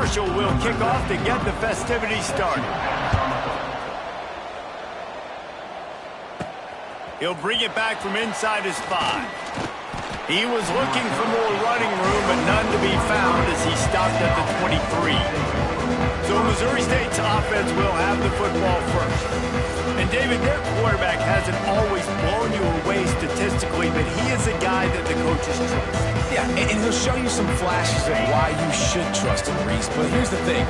Marshall will kick off to get the festivities started. He'll bring it back from inside his 5. He was looking for more running room, but none to be found as he stopped at the 23. So Missouri State's offense will have the football first. And David, their quarterback hasn't always blown you away statistically, but he is a guy that the coaches trust. Yeah, and he'll show you some flashes of why you should trust him, Reese. But here's the thing.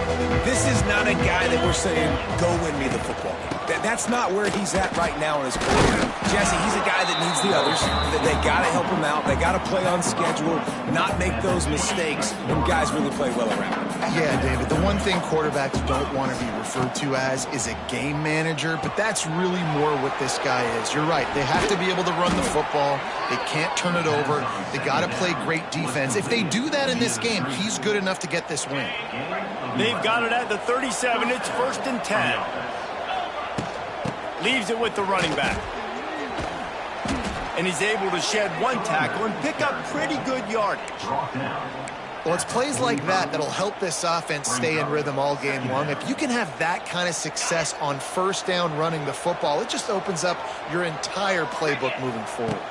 This is not a guy that we're saying, go win me the football game. That's not where he's at right now in his career. Jesse, he's a guy that needs the others. They got to help him out. They got to play on schedule, not make those mistakes when guys really play well around him. Yeah, David, the one thing quarterbacks don't want to be referred to as is a game manager, but that's really more what this guy is. You're right. They have to be able to run the football. They can't turn it over. They got to play great defense. If they do that in this game, he's good enough to get this win. They've got it at the 37. It's 1st and 10. Leaves it with the running back. And he's able to shed one tackle and pick up pretty good yardage. Well, it's plays like that that'll help this offense stay in rhythm all game long. If you can have that kind of success on first down running the football, it just opens up your entire playbook moving forward.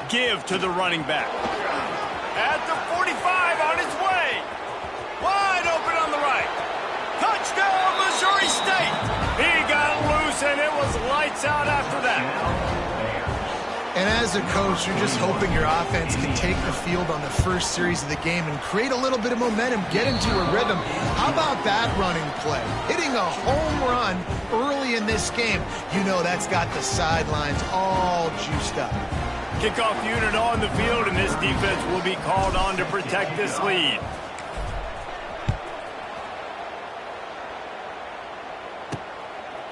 Give to the running back. At the 45 on his way. Wide open on the right. Touchdown, Missouri State. He got loose, and it was lights out after that. And as a coach, you're just hoping your offense can take the field on the first series of the game and create a little bit of momentum, get into a rhythm. How about that running play? Hitting a home run early in this game. You know that's got the sidelines all juiced up. Kickoff unit on the field, and this defense will be called on to protect this lead.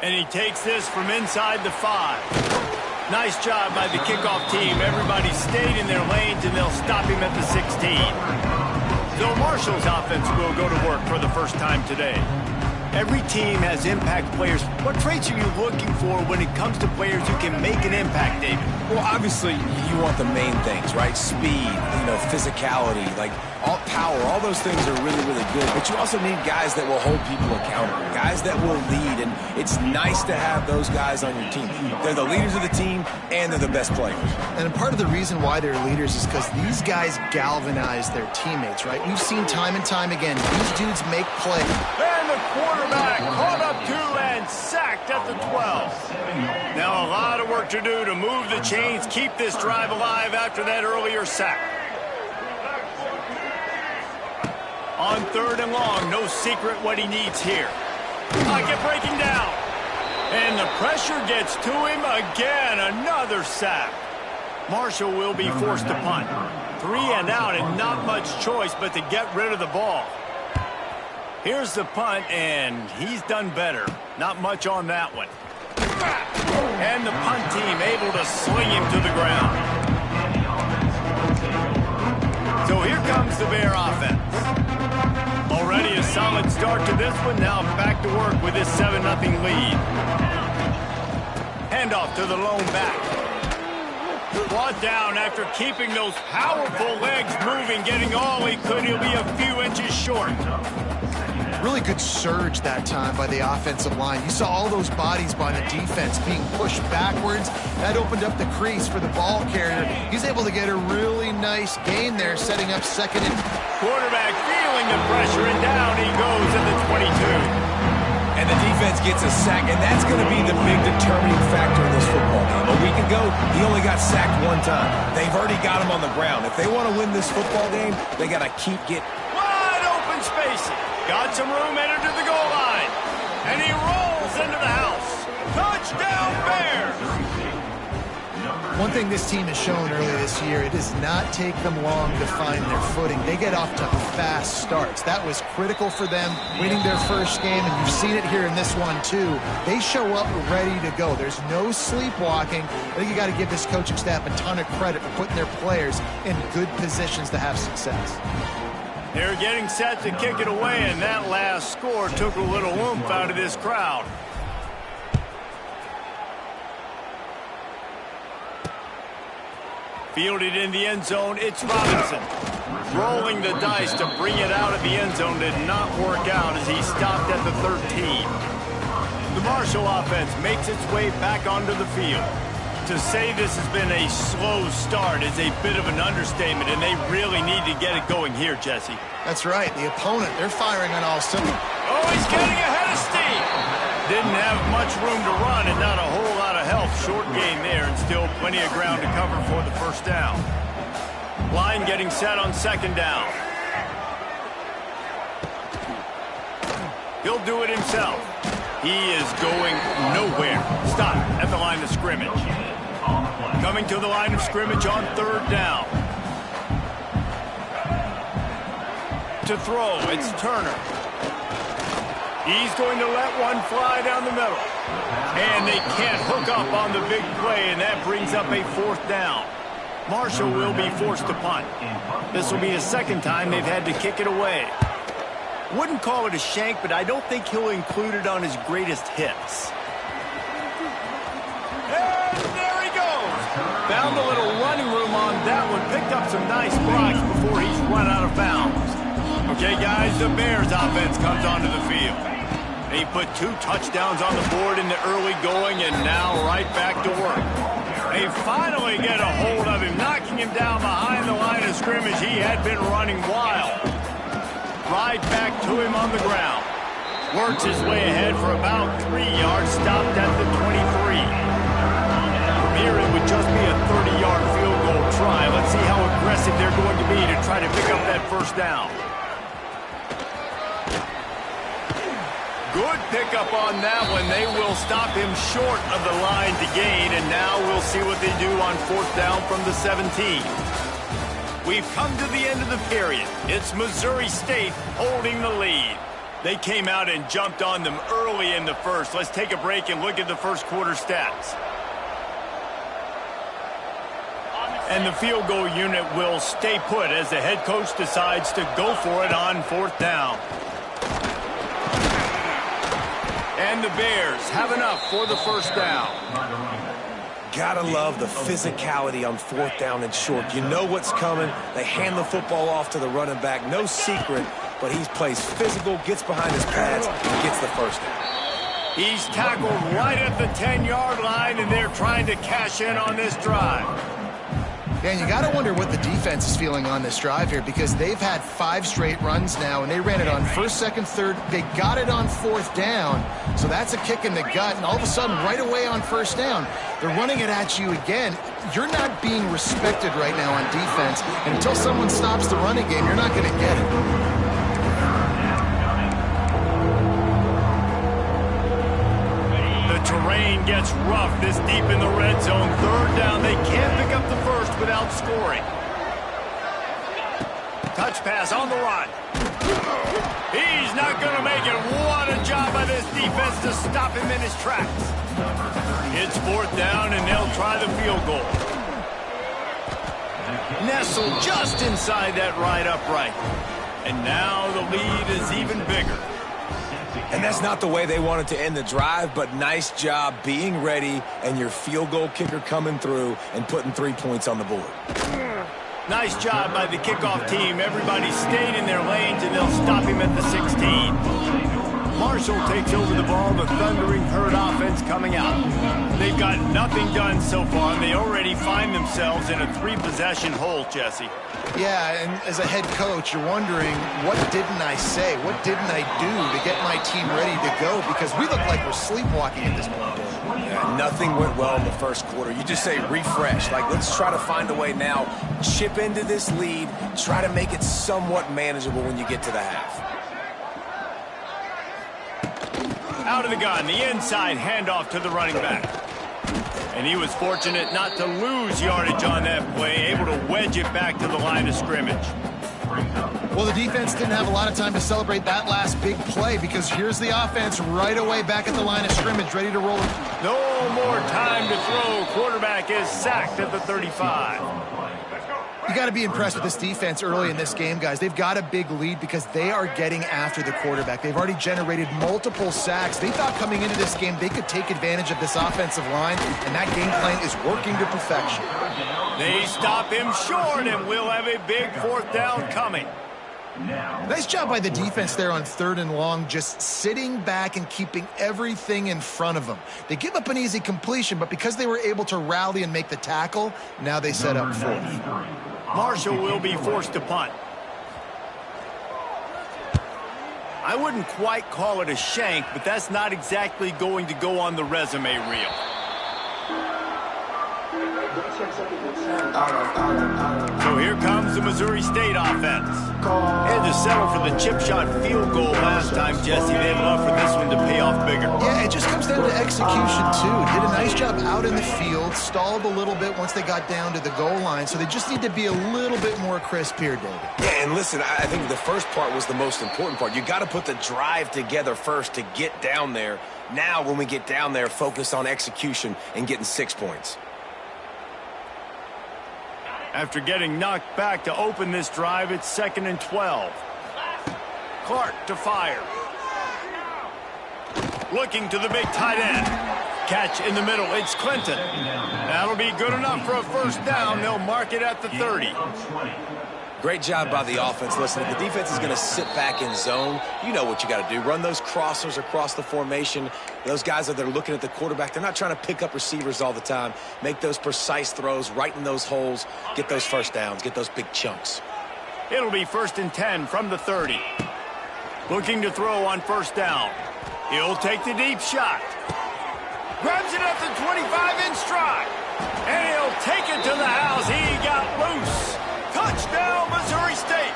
And he takes this from inside the 5. Nice job by the kickoff team. Everybody stayed in their lanes, and they'll stop him at the 16. So Marshall's offense will go to work for the first time today. Every team has impact players. What traits are you looking for when it comes to players who can make an impact, David? Well, obviously, you want the main things, right? Speed, physicality, like all power, all those things are really, really good. But you also need guys that will hold people accountable, guys that will lead, and it's nice to have those guys on your team. They're the leaders of the team, and they're the best players. And part of the reason why they're leaders is because these guys galvanize their teammates, right? We've seen time and time again, these dudes make plays. And the quarterback caught up to and sacked at the 12. Now a lot of work to do to move the chains, keep this drive alive after that earlier sack. On 3rd and long, no secret what he needs here. Pocket breaking down. And the pressure gets to him again. Another sack. Marshall will be forced to punt. 3 and out, and not much choice but to get rid of the ball. Here's the punt, and he's done better. Not much on that one. And the punt team able to sling him to the ground. So here comes the Bear offense. Already a solid start to this one. Now back to work with this 7-0 lead. Handoff to the lone back. Brought down after keeping those powerful legs moving, getting all he could. He'll be a few inches short. Really good surge that time by the offensive line. You saw all those bodies by the defense being pushed backwards. That opened up the crease for the ball carrier. He's able to get a really nice gain there, setting up 2nd and... Quarterback feeling the pressure, and down he goes at the 22. And the defense gets a sack, and that's going to be the big determining factor in this football game. A week ago, he only got sacked 1 time. They've already got him on the ground. If they want to win this football game, they got to keep getting... Wide open spacing. Got some room headed to the goal line. And he rolls into the house. Touchdown, Bears! One thing this team has shown earlier this year, it does not take them long to find their footing. They get off to fast starts. That was critical for them, winning their first game, and you've seen it here in this one too. They show up ready to go. There's no sleepwalking. I think you got to give this coaching staff a ton of credit for putting their players in good positions to have success. They're getting set to kick it away, and that last score took a little oomph out of this crowd. Fielded in the end zone, it's Robinson. Rolling the dice to bring it out of the end zone did not work out as he stopped at the 13. The Marshall offense makes its way back onto the field. To say this has been a slow start is a bit of an understatement, and they really need to get it going here, Jesse. That's right. The opponent, they're firing on all cylinders. Oh, he's getting ahead of steam. Didn't have much room to run and not a whole lot of help. Short gain there and still plenty of ground to cover for the first down. Line getting set on second down. He'll do it himself. He is going nowhere. Stop at the line of scrimmage. Coming to the line of scrimmage on third down. To throw, it's Turner. He's going to let one fly down the middle. And they can't hook up on the big play, and that brings up a fourth down. Marshall will be forced to punt. This will be the second time they've had to kick it away. Wouldn't call it a shank, but I don't think he'll include it on his greatest hits. And there he goes. Found a little running room on that one. Picked up some nice blocks before he's run out of bounds. Okay, guys, the Bears offense comes onto the field. They put 2 touchdowns on the board in the early going, and now right back to work. They finally get a hold of him, knocking him down behind the line of scrimmage. He had been running wild. Right back to him on the ground. Works his way ahead for about 3 yards, stopped at the 23. From here, it would just be a 30-yard field goal try. Let's see how aggressive they're going to be to try to pick up that first down. Good pickup on that one. They will stop him short of the line to gain, and now we'll see what they do on fourth down from the 17. We've come to the end of the period. It's Missouri State holding the lead. They came out and jumped on them early in the first. Let's take a break and look at the first quarter stats. And the field goal unit will stay put as the head coach decides to go for it on fourth down. And the Bears have enough for the first down. Gotta love the physicality on fourth down and short. You know what's coming. They hand the football off to the running back. No secret, but he plays physical, gets behind his pads, and gets the first down. He's tackled right at the 10-yard line, and they're trying to cash in on this drive. And you got to wonder what the defense is feeling on this drive here, because they've had 5 straight runs now, and they ran it on first, second, third. They got it on fourth down, so that's a kick in the gut, and all of a sudden, right away on first down, they're running it at you again. You're not being respected right now on defense, and until someone stops the running game, you're not going to get it. Terrain gets rough this deep in the red zone. Third down, they can't pick up the first without scoring. Touch pass on the run. He's not going to make it. What a job by this defense to stop him in his tracks. It's fourth down, and they'll try the field goal. Nestled just inside that right upright. And now the lead is even bigger. And that's not the way they wanted to end the drive, but nice job being ready and your field goal kicker coming through and putting 3 points on the board. Nice job by the kickoff team. Everybody stayed in their lanes, and they'll stop him at the 16. Marshall takes over the ball, the Thundering Herd offense coming out. They've got nothing done so far, and they already find themselves in a 3-possession hole, Jesse. Yeah, and as a head coach, you're wondering, what didn't I say? What didn't I do to get my team ready to go? Because we look like we're sleepwalking at this point. Yeah, nothing went well in the first quarter. You just say refresh. Like, let's try to find a way now. Chip into this lead. Try to make it somewhat manageable when you get to the half. Out of the gun, the inside handoff to the running back. And he was fortunate not to lose yardage on that play, able to wedge it back to the line of scrimmage. Well, the defense didn't have a lot of time to celebrate that last big play, because here's the offense right away back at the line of scrimmage, ready to roll. No more time to throw. Quarterback is sacked at the 35. You got to be impressed with this defense early in this game, guys. They've got a big lead because they are getting after the quarterback. They've already generated multiple sacks. They thought coming into this game they could take advantage of this offensive line, and that game plan is working to perfection. They stop him short, and we'll have a big fourth down coming. Nice job by the defense there on 3rd and long, just sitting back and keeping everything in front of them. They give up an easy completion, but because they were able to rally and make the tackle, now they set up 4th. Marshall will be forced to punt. I wouldn't quite call it a shank, but that's not exactly going to go on the resume reel. So here comes the Missouri State offense. Had to settle for the chip shot field goal last time, Jesse. They'd love for this one to pay off bigger. Yeah, it just comes down to execution, too. Did a nice job out in the field, stalled a little bit once they got down to the goal line, so they just need to be a little bit more crisp here, David. Yeah, and listen, I think the first part was the most important part. You got to put the drive together first to get down there. Now, when we get down there, focus on execution and getting 6 points. After getting knocked back to open this drive, it's 2nd and 12. Clark to fire. Looking to the big tight end. Catch in the middle. It's Clinton. That'll be good enough for a first down. They'll mark it at the 30. Great job by the offense. Listen, if the defense is going to sit back in zone, you know what you got to do. Run those crossers across the formation. Those guys that are looking at the quarterback, they're not trying to pick up receivers all the time. Make those precise throws right in those holes. Get those first downs. Get those big chunks. It'll be 1st and 10 from the 30. Looking to throw on first down. He'll take the deep shot. Grabs it at the 25 in stride. And he'll take it to the house. He got loose. Touchdown, Missouri State.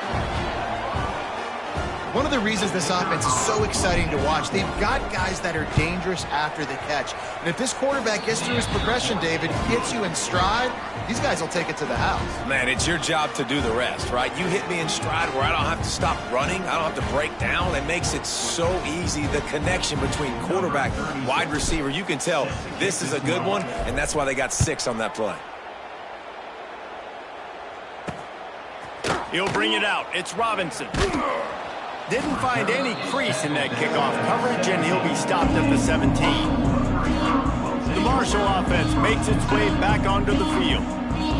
One of the reasons this offense is so exciting to watch, they've got guys that are dangerous after the catch. And if this quarterback gets through his progression, David, gets you in stride, these guys will take it to the house. Man, it's your job to do the rest, right? You hit me in stride where I don't have to stop running. I don't have to break down. It makes it so easy. The connection between quarterback and wide receiver, you can tell this is a good one, and that's why they got 6 on that play. He'll bring it out. It's Robinson. Didn't find any crease in that kickoff coverage, and he'll be stopped at the 17. The Marshall offense makes its way back onto the field.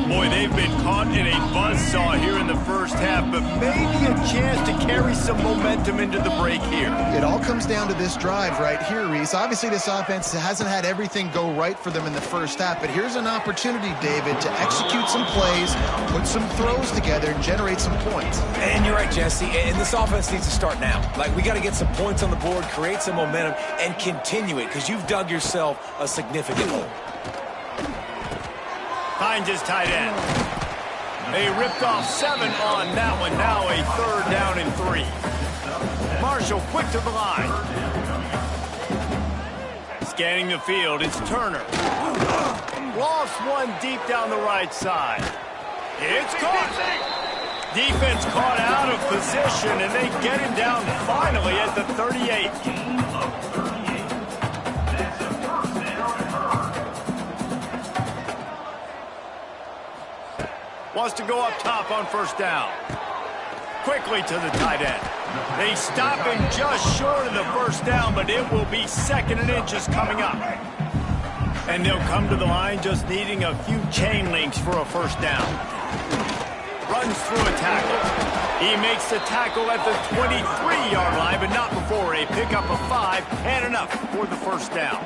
Boy, they've been caught in a buzzsaw here in the first half, but maybe a chance to carry some momentum into the break here. It all comes down to this drive right here, Reese. Obviously, this offense hasn't had everything go right for them in the first half, but here's an opportunity, David, to execute some plays, put some throws together, and generate some points. And you're right, Jesse, and this offense needs to start now. Like, we got to get some points on the board, create some momentum, and continue it, because you've dug yourself a significant hole. Finds his tight end. They ripped off 7 on that one. Now a 3rd down and 3. Marshall quick to the line. Scanning the field, it's Turner. Lost one deep down the right side. It's caught. Defense caught out of position, and they get him down finally at the 38. Wants to go up top on first down. Quickly to the tight end. They stop him just short of the first down, but it will be 2nd and inches coming up. And they'll come to the line just needing a few chain links for a first down. Runs through a tackle. He makes the tackle at the 23-yard line, but not before a pickup of 5 and enough for the first down.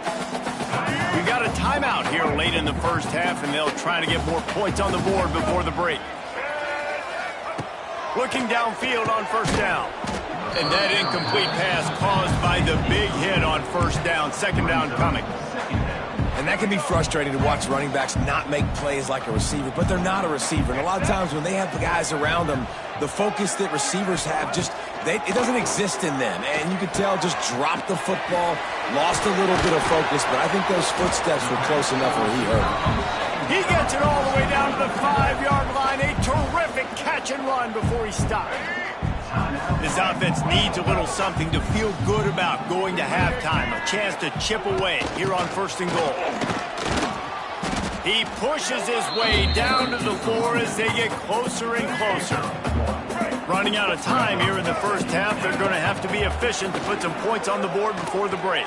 We got a timeout here late in the first half, and they'll try to get more points on the board before the break. Looking downfield on first down. And that incomplete pass caused by the big hit on first down. 2nd down coming. And that can be frustrating to watch running backs not make plays like a receiver, but they're not a receiver. And a lot of times when they have the guys around them, the focus that receivers have it doesn't exist in them. And you could tell just dropped the football, lost a little bit of focus, but I think those footsteps were close enough where he heard it. He gets it all the way down to the 5-yard line. A terrific catch and run before he stopped. This offense needs a little something to feel good about going to halftime. A chance to chip away here on 1st and goal. He pushes his way down to the floor as they get closer and closer. Running out of time here in the first half, they're going to have to be efficient to put some points on the board before the break.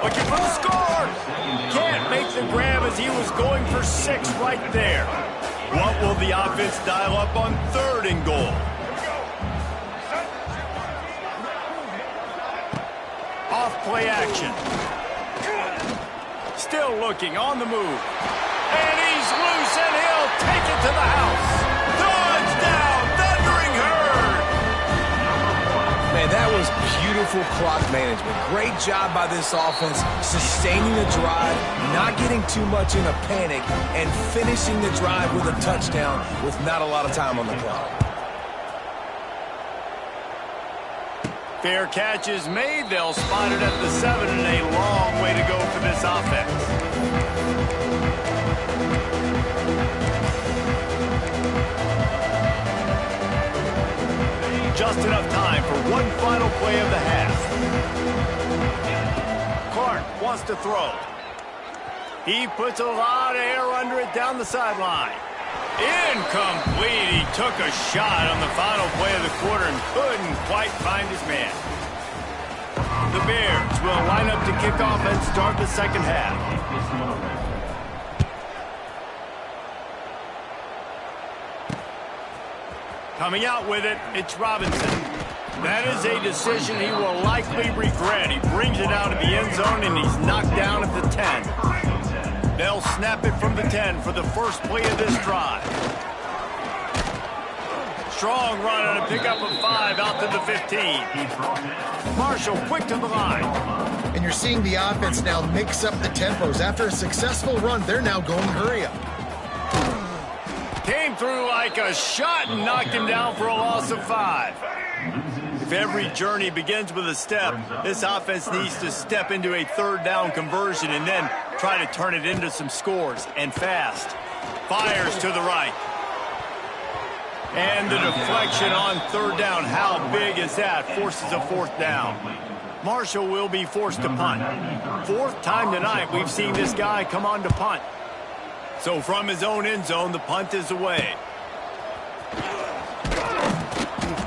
Looking for the score! Can't make the grab as he was going for 6 right there. What will the offense dial up on 3rd and goal? Off play action. Still looking on the move. And he's loose, and he'll take it to the house. Touchdown, Thundering Herd! Man, that was beautiful clock management. Great job by this offense, sustaining the drive, not getting too much in a panic, and finishing the drive with a touchdown with not a lot of time on the clock. Fair catch is made. They'll spot it at the 7, and a long way to go for this offense. Just enough time for one final play of the half. Clark wants to throw. He puts a lot of air under it down the sideline. Incomplete. He took a shot on the final play of the quarter and couldn't quite find his man. The Bears will line up to kick off and start the second half. Coming out with it, it's Robinson. That is a decision he will likely regret. He brings it out of the end zone, and he's knocked down at the 10. They'll snap it from the 10 for the first play of this drive. Strong run on a pickup of 5 out to the 15. Marshall quick to the line. And you're seeing the offense now mix up the tempos. After a successful run, they're now going hurry up. Came through like a shot and knocked him down for a loss of 5. If every journey begins with a step, this offense needs to step into a 3rd down conversion and then try to turn it into some scores, and fast. Fires to the right. And the deflection on 3rd down. How big is that? Forces a 4th down. Marshall will be forced to punt. 4th time tonight we've seen this guy come on to punt. So from his own end zone, the punt is away.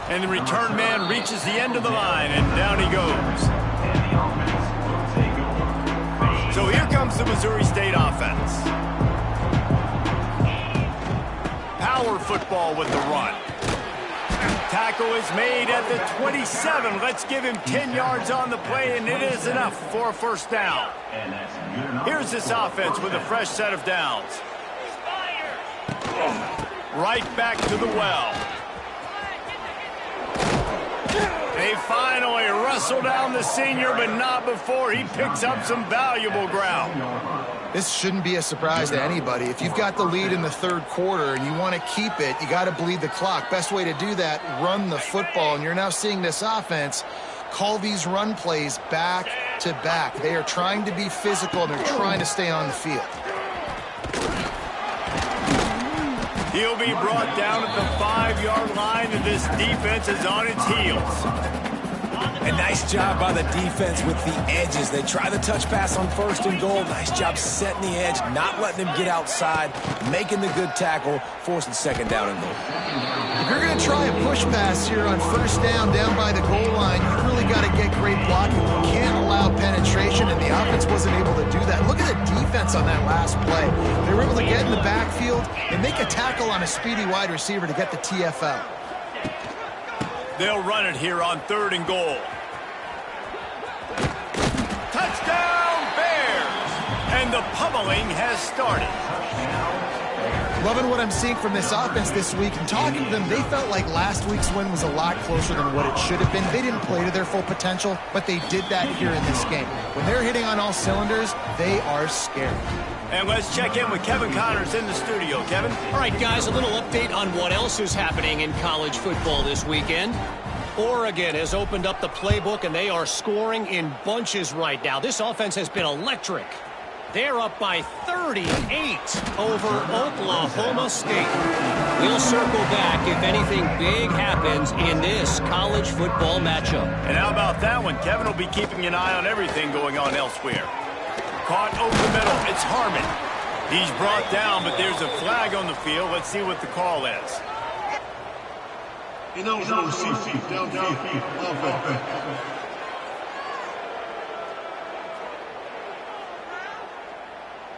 And the return man reaches the end of the line, and down he goes. So here comes the Missouri State offense. Power football with the run. Tackle is made at the 27. Let's give him 10 yards on the play, and it is enough for a 1st down. Here's this offense with a fresh set of downs. Right back to the well. They finally wrestle down the senior, but not before he picks up some valuable ground. This shouldn't be a surprise to anybody. If you've got the lead in the 3rd quarter and you want to keep it, you got to bleed the clock. Best way to do that, run the football. And you're now seeing this offense call these run plays back to back. They are trying to be physical, and they're trying to stay on the field. He'll be brought down at the 5-yard line, and this defense is on its heels. A nice job by the defense with the edges. They try the touch pass on 1st and goal. Nice job setting the edge, not letting him get outside, making the good tackle, forcing 2nd down and goal. If you're going to try a push pass here on 1st down by the goal line, you've really got to get great blocking. You can't allow penetration, and the offense wasn't able to do that. Look at the defense on that last play. They were able to get in the backfield and make a tackle on a speedy wide receiver to get the TFL. They'll run it here on 3rd and goal. Touchdown, Bears! And the pummeling has started. Loving what I'm seeing from this offense this week. And talking to them, they felt like last week's win was a lot closer than what it should have been. They didn't play to their full potential, but they did that here in this game. When they're hitting on all cylinders, they are scary. And let's check in with Kevin Connors in the studio. Kevin? All right, guys, a little update on what else is happening in college football this weekend. Oregon has opened up the playbook, and they are scoring in bunches right now. This offense has been electric. They're up by 38 over Oklahoma State. We'll circle back if anything big happens in this college football matchup. And how about that one? Kevin will be keeping an eye on everything going on elsewhere. caught over the middle. It's Harmon. He's brought down, but there's a flag on the field. Let's see what the call is.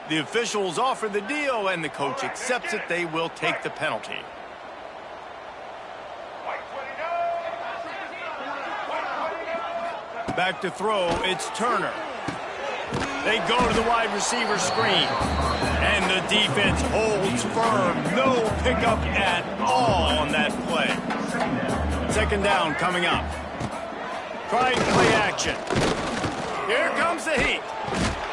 The officials offer the deal, and the coach accepts it. They will take the penalty. Back to throw, it's Turner. They go to the wide receiver screen. And the defense holds firm. No pickup at all on that play. Second down coming up. Trying play action. Here comes the heat.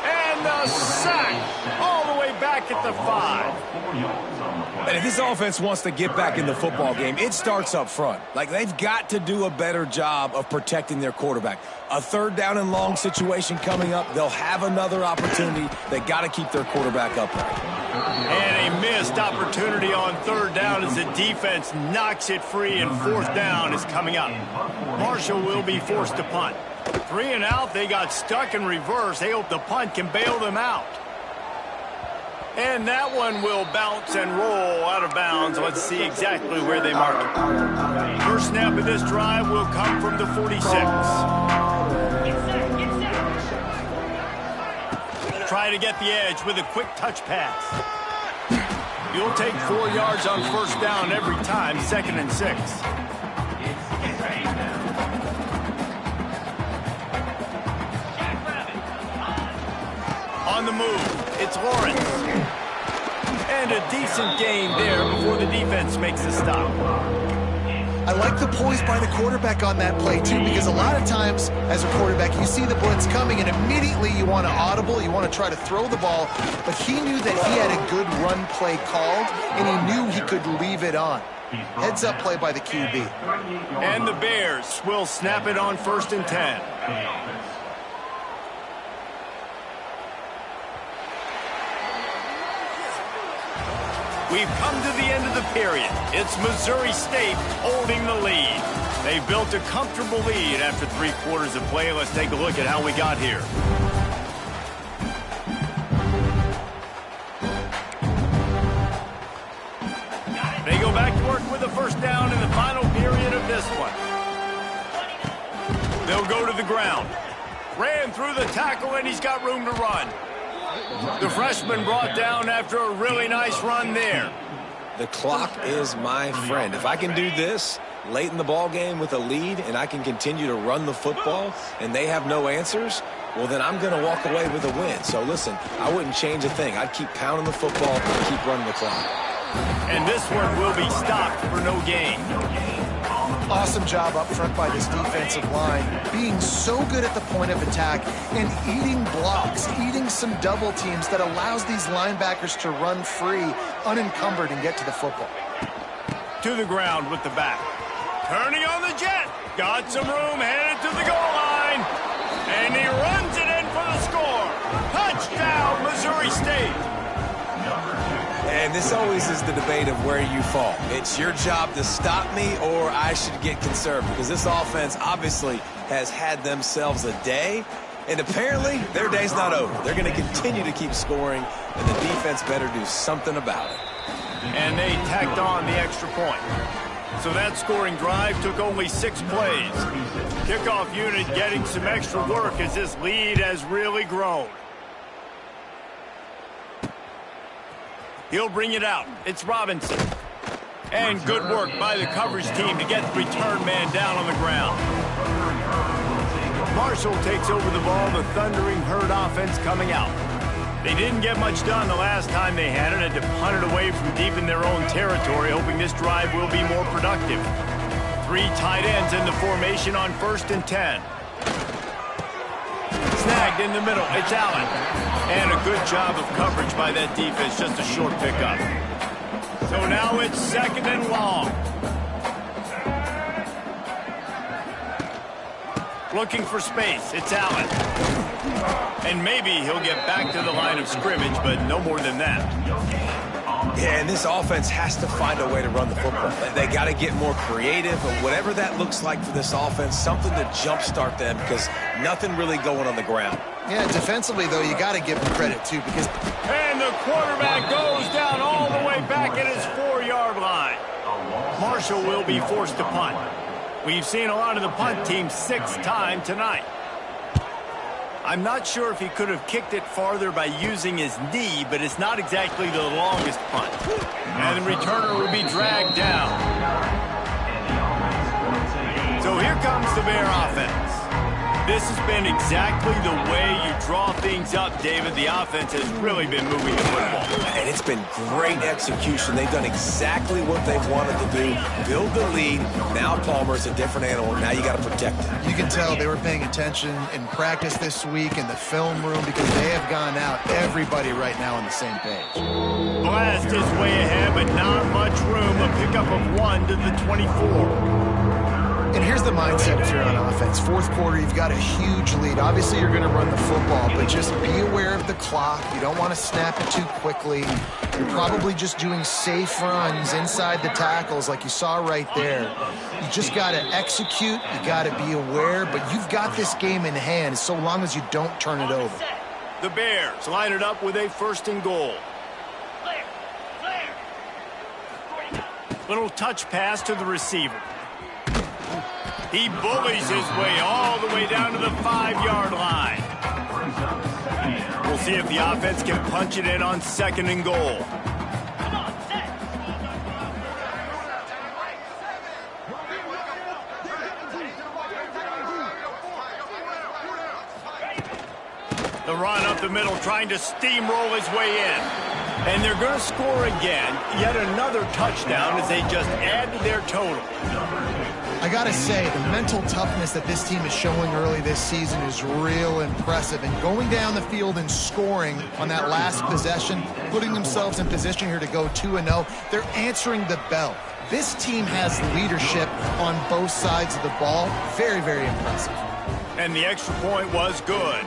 And the sack all the way back at the 5. And if this offense wants to get back in the football game, it starts up front. Like, they've got to do a better job of protecting their quarterback. A third down and long situation coming up. They'll have another opportunity. They got to keep their quarterback upright. And a missed opportunity on third down as the defense knocks it free, and fourth down is coming up. Marshall will be forced to punt. 3 and out, they got stuck in reverse. They hope the punt can bail them out. And that one will bounce and roll out of bounds. Let's see exactly where they mark it. First snap of this drive will come from the 46. Try to get the edge with a quick touch pass. You'll take 4 yards on first down every time, 2nd and 6. On the move, it's Lawrence. And a decent gain there before the defense makes a stop. I like the poise by the quarterback on that play, too, because a lot of times, as a quarterback, you see the blitz coming, and immediately you want to audible, you want to try to throw the ball, but he knew that he had a good run play called, and he knew he could leave it on. Heads-up play by the QB. And the Bears will snap it on 1st and 10. We've come to the end of the period. It's Missouri State holding the lead. They built a comfortable lead after 3 quarters of play. Let's take a look at how we got here. They go back to work with a first down in the final period of this one. They'll go to the ground. Ran through the tackle, and he's got room to run. The freshman brought down after a really nice run there. The clock is my friend. If I can do this late in the ball game with a lead and I can continue to run the football and they have no answers, well, then I'm going to walk away with a win. So, listen, I wouldn't change a thing. I'd keep pounding the football and keep running the clock. And this one will be stopped for no gain. Awesome job up front by this defensive line, being so good at the point of attack and eating blocks, eating some double teams that allows these linebackers to run free, unencumbered, and get to the football. To the ground with the back. Turning on the jet. Got some room, headed to the goal line. And he runs it in for the score. Touchdown, Missouri State. And this always is the debate of where you fall. It's your job to stop me, or I should get conservative, because this offense obviously has had themselves a day, and apparently their day's not over. They're going to continue to keep scoring, and the defense better do something about it. And they tacked on the extra point. So that scoring drive took only 6 plays. Kickoff unit getting some extra work as this lead has really grown. He'll bring it out. It's Robinson. And good work by the coverage team to get the return man down on the ground. Marshall takes over the ball. The Thundering Herd offense coming out. They didn't get much done the last time they had it. Had to punt it away from deep in their own territory, hoping this drive will be more productive. 3 tight ends in the formation on 1st and 10. Snagged in the middle. It's Allen. And a good job of coverage by that defense. Just a short pickup. So now it's 2nd and long. Looking for space. It's Allen. And maybe he'll get back to the line of scrimmage, but no more than that. Yeah, and this offense has to find a way to run the football. They got to get more creative, or whatever that looks like for this offense, something to jumpstart them, because nothing really going on the ground. Yeah, defensively, though, you got to give them credit, too, because... And the quarterback goes down all the way back at his 4-yard line. Marshall will be forced to punt. We've seen a lot of the punt team 6 times tonight. I'm not sure if he could have kicked it farther by using his knee, but it's not exactly the longest punt. And the returner will be dragged down. So here comes the Bear offense. This has been exactly the way you draw things up, David. The offense has really been moving the football. And it's been great execution. They've done exactly what they wanted to do. Build the lead. Now Palmer's a different animal. Now you got to protect him. You can tell they were paying attention in practice this week in the film room, because they have gone out, everybody right now on the same page. Blast is way ahead, but not much room. A pickup of 1 to the 24. And here's the mindset if you're on offense. Fourth quarter, you've got a huge lead. Obviously, you're going to run the football, but just be aware of the clock. You don't want to snap it too quickly. You're probably just doing safe runs inside the tackles like you saw right there. You just got to execute. You got to be aware, but you've got this game in hand so long as you don't turn it over. The Bears line it up with a 1st and goal. Little touch pass to the receiver. He bullies his way all the way down to the 5-yard line. We'll see if the offense can punch it in on 2nd and goal. The run up the middle, trying to steamroll his way in. And they're going to score again. Yet another touchdown as they just add to their total. I got to say, the mental toughness that this team is showing early this season is real impressive. And going down the field and scoring on that last possession, putting themselves in position here to go 2-0, they're answering the bell. This team has leadership on both sides of the ball. Very, very impressive. And the extra point was good.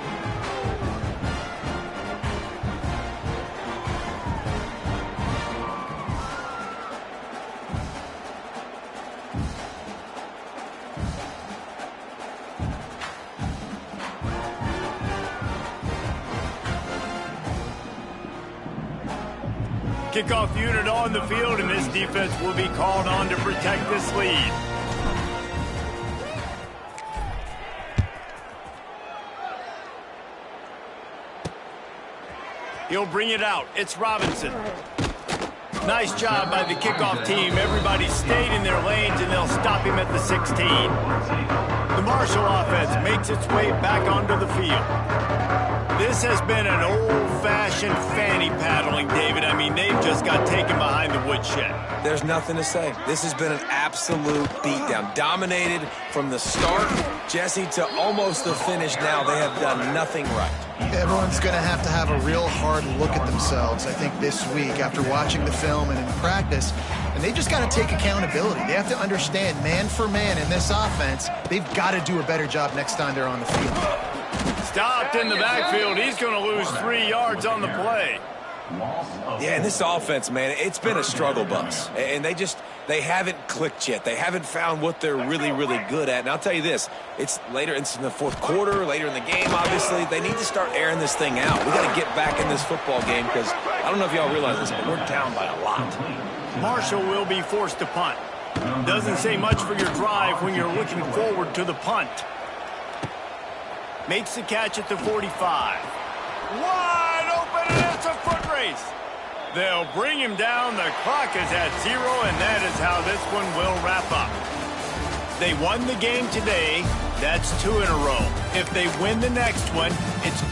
Kickoff unit on the field, and this defense will be called on to protect this lead. He'll bring it out. It's Robinson. Nice job by the kickoff team. Everybody stayed in their lanes, and they'll stop him at the 16. The Marshall offense makes its way back onto the field. This has been an old-fashioned fanny paddling, David. I mean, they've just got taken behind the woodshed. There's nothing to say. This has been an absolute beatdown. Dominated from the start, Jesse, to almost the finish now. They have done nothing right. Everyone's going to have a real hard look at themselves, I think, this week after watching the film and in practice. And they just got to take accountability. They have to understand, man for man in this offense, they've got to do a better job next time they're on the field. Stopped in the backfield. He's going to lose 3 yards on the play. Yeah, and this offense, man, it's been a struggle bus. And they haven't clicked yet. They haven't found what they're really, really good at. And I'll tell you this, it's in the fourth quarter, later in the game, obviously. They need to start airing this thing out. We got to get back in this football game, because I don't know if y'all realize this, but we're down by a lot. Marshall will be forced to punt. Doesn't say much for your drive when you're looking forward to the punt. Makes the catch at the 45. Wide open, and it's a foot race. They'll bring him down. The clock is at 0, and that is how this one will wrap up. They won the game today. That's 2 in a row. If they win the next one, it's